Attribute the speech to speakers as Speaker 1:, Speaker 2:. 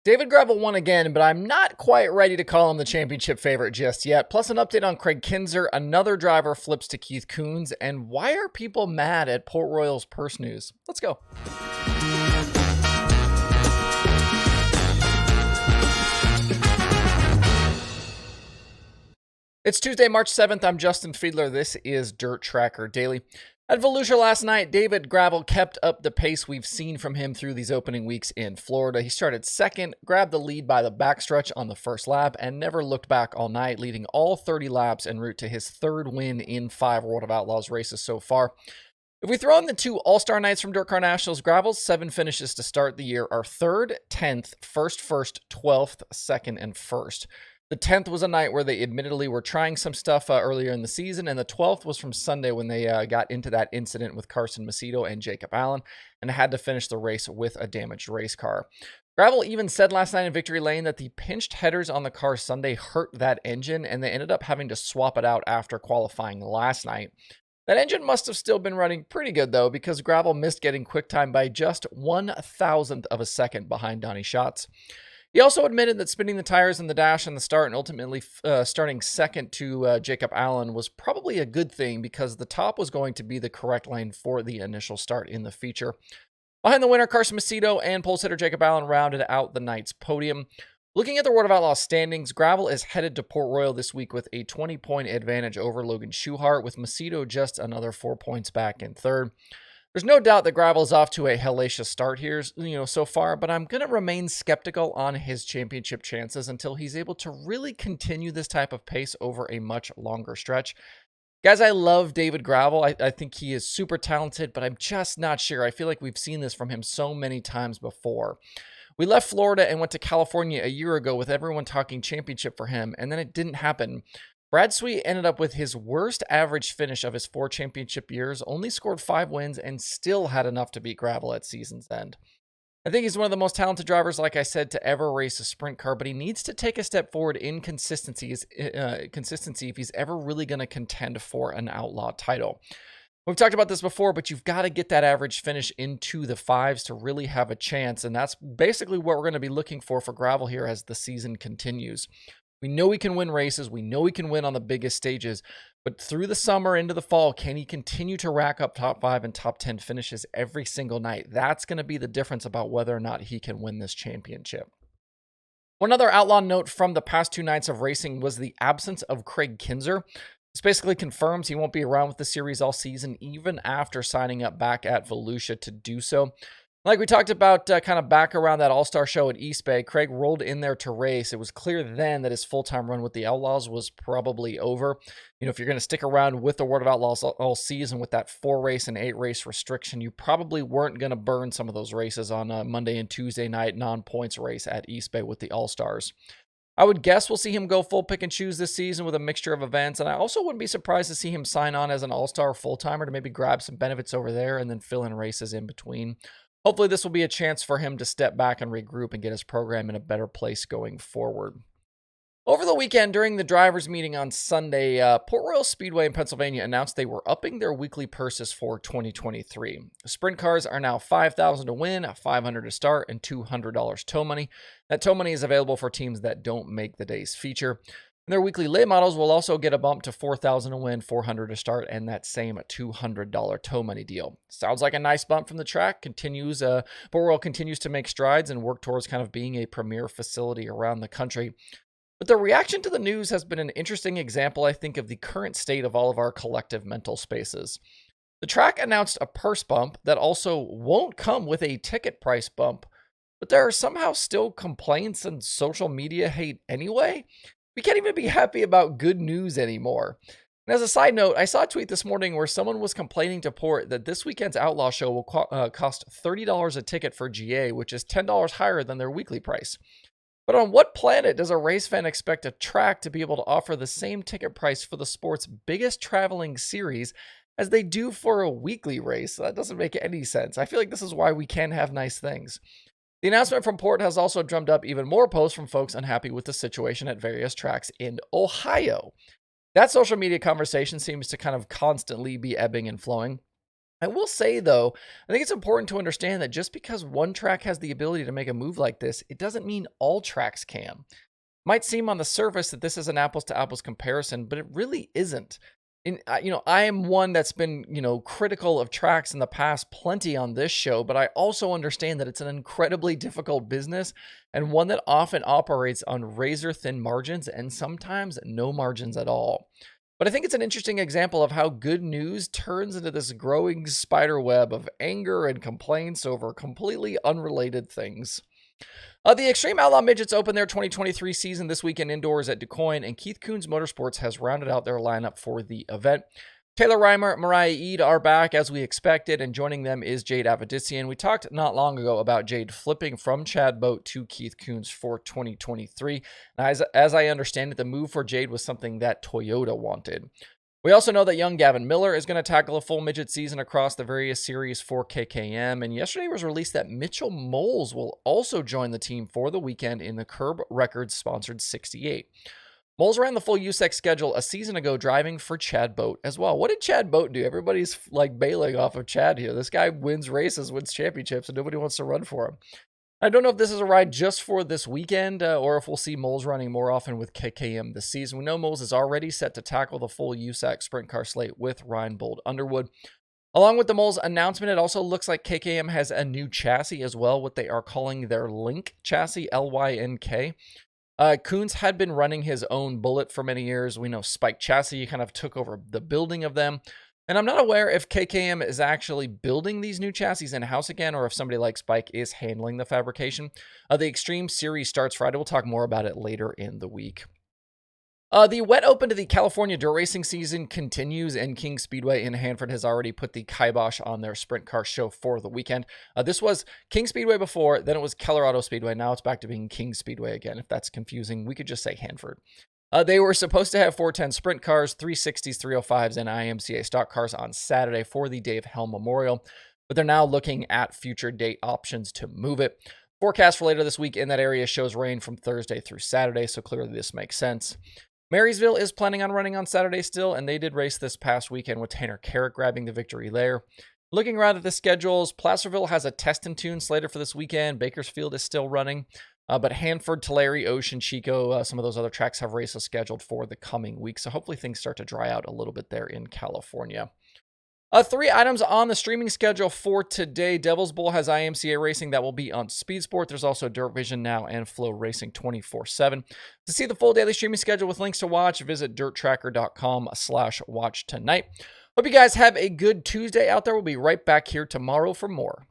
Speaker 1: David Gravel won again, but I'm not quite ready to call him the championship favorite just yet. Plus an update on Kraig Kinser, another driver flips to Keith Kunz, and why are people mad at Port Royal's purse news? Let's go. It's Tuesday, March 7th. I'm Justin Fiedler. This is Dirt Tracker Daily. At Volusia last night, David Gravel kept up the pace we've seen from him through these opening weeks in Florida. He started second, grabbed the lead by the backstretch on the first lap, and never looked back all night, leading all 30 laps en route to his third win in 5 World of Outlaws races so far. If we throw in the 2 All-Star nights from Dirt Car Nationals, Gravel's 7 finishes to start the year are 3rd, 10th, 1st, 12th, 2nd, and 1st. The 10th was a night where they admittedly were trying some stuff earlier in the season, and the 12th was from Sunday when they got into that incident with Carson Macedo and Jacob Allen and had to finish the race with a damaged race car. Gravel even said last night in Victory Lane that the pinched headers on the car Sunday hurt that engine, and they ended up having to swap it out after qualifying last night. That engine must have still been running pretty good, though, because Gravel missed getting quick time by just 1/1000th of a second behind Donnie Schatz. He also admitted that spinning the tires in the dash and the start and ultimately starting second to Jacob Allen was probably a good thing because the top was going to be the correct lane for the initial start in the feature. Behind the winner, Carson Macedo and pole sitter Jacob Allen rounded out the night's podium. Looking at the World of Outlaws standings, Gravel is headed to Port Royal this week with a 20-point advantage over Logan Schuchart, with Macedo just another 4 points back in third. There's no doubt that Gravel is off to a hellacious start here, so far, but I'm going to remain skeptical on his championship chances until he's able to really continue this type of pace over a much longer stretch. Guys, I love David Gravel. I think he is super talented, but I'm just not sure. I feel like we've seen this from him so many times before. We left Florida and went to California a year ago with everyone talking championship for him, and then it didn't happen. Brad Sweet ended up with his worst average finish of his 4 championship years, only scored 5 wins, and still had enough to beat Gravel at season's end. I think he's one of the most talented drivers, like I said, to ever race a sprint car, but he needs to take a step forward in consistency if he's ever really going to contend for an outlaw title. We've talked about this before, but you've got to get that average finish into the 5s to really have a chance, and that's basically what we're going to be looking for Gravel here as the season continues. We know he can win races. We know he can win on the biggest stages. But through the summer into the fall, can he continue to rack up top 5 and top 10 finishes every single night? That's going to be the difference about whether or not he can win this championship. One other outlaw note from the past 2 nights of racing was the absence of Kraig Kinser. This basically confirms he won't be around with the series all season, even after signing up back at Volusia to do so. Like we talked about kind of back around that All-Star show at East Bay, Kraig rolled in there to race. It was clear then that his full-time run with the Outlaws was probably over. If you're going to stick around with the World of Outlaws all season with that 4-race and 8-race restriction, you probably weren't going to burn some of those races on Monday and Tuesday night non-points race at East Bay with the All-Stars. I would guess we'll see him go full pick and choose this season with a mixture of events, and I also wouldn't be surprised to see him sign on as an All-Star full-timer to maybe grab some benefits over there and then fill in races in between. Hopefully this will be a chance for him to step back and regroup and get his program in a better place going forward. Over the weekend, during the drivers' meeting on Sunday, Port Royal Speedway in Pennsylvania announced they were upping their weekly purses for 2023. Sprint cars are now $5,000 to win, $500 to start, and $200 tow money. That tow money is available for teams that don't make the day's feature. And their weekly late models will also get a bump to $4,000 to win, $400 to start, and that same $200 tow money deal. Sounds like a nice bump from the track. Port Royal continues to make strides and work towards kind of being a premier facility around the country. But the reaction to the news has been an interesting example, I think, of the current state of all of our collective mental spaces. The track announced a purse bump that also won't come with a ticket price bump, but there are somehow still complaints and social media hate anyway. We can't even be happy about good news anymore. And as a side note, I saw a tweet this morning where someone was complaining to Port that this weekend's Outlaw Show will cost $30 a ticket for GA, which is $10 higher than their weekly price. But on what planet does a race fan expect a track to be able to offer the same ticket price for the sport's biggest traveling series as they do for a weekly race? That doesn't make any sense. I feel like this is why we can have nice things. The announcement from Port has also drummed up even more posts from folks unhappy with the situation at various tracks in Ohio. That social media conversation seems to kind of constantly be ebbing and flowing. I will say, though, I think it's important to understand that just because one track has the ability to make a move like this, it doesn't mean all tracks can. Might seem on the surface that this is an apples to apples comparison, but it really isn't. I am one that's been, critical of tracks in the past plenty on this show, but I also understand that it's an incredibly difficult business and one that often operates on razor thin margins and sometimes no margins at all. But I think it's an interesting example of how good news turns into this growing spider web of anger and complaints over completely unrelated things. The Extreme Outlaw Midgets open their 2023 season this weekend indoors at DuQuoin, and Keith Kunz Motorsports has rounded out their lineup for the event. Taylor Reimer, Mariah Eid are back as we expected, and joining them is Jade Avedissian. We talked not long ago about Jade flipping from Chad Boat to Keith Kunz for 2023. Now, as I understand it, the move for Jade was something that Toyota wanted. We also know that young Gavin Miller is going to tackle a full midget season across the various series for KKM, and yesterday was released that Mitchell Moles will also join the team for the weekend in the Curb Records sponsored 68. Moles ran the full USEC schedule a season ago driving for Chad Boat as well. What did Chad Boat do? Everybody's like bailing off of Chad here. This guy wins races, wins championships, and nobody wants to run for him. I don't know if this is a ride just for this weekend or if we'll see Moles running more often with KKM this season. We know Moles is already set to tackle the full USAC sprint car slate with Ryan Bold Underwood. Along with the Moles announcement, it also looks like KKM has a new chassis as well, what they are calling their Link chassis, L-Y-N-K. Kunz had been running his own Bullet for many years. We know Spike Chassis kind of took over the building of them. And I'm not aware if KKM is actually building these new chassis in-house again or if somebody like Spike is handling the fabrication. The Extreme Series starts Friday. We'll talk more about it later in the week. The wet open to the California dirt racing season continues, and King Speedway in Hanford has already put the kibosh on their sprint car show for the weekend. This was King Speedway before, then it was Colorado Speedway. Now it's back to being King Speedway again. If that's confusing, we could just say Hanford. They were supposed to have 410 sprint cars, 360s, 305s, and IMCA stock cars on Saturday for the Dave Helm Memorial, but they're now looking at future date options to move it. Forecast for later this week in that area shows rain from Thursday through Saturday, so clearly this makes sense. Marysville is planning on running on Saturday still, and they did race this past weekend with Tanner Carrick grabbing the victory there. Looking around at the schedules, Placerville has a test and tune slated for this weekend. Bakersfield is still running. But Hanford, Tulare, Ocean, Chico, some of those other tracks have races scheduled for the coming week. So hopefully things start to dry out a little bit there in California. 3 items on the streaming schedule for today. Devil's Bowl has IMCA racing that will be on Speed Sport. There's also Dirt Vision Now and Flow Racing 24/7. To see the full daily streaming schedule with links to watch, visit dirttracker.com/watch tonight. Hope you guys have a good Tuesday out there. We'll be right back here tomorrow for more.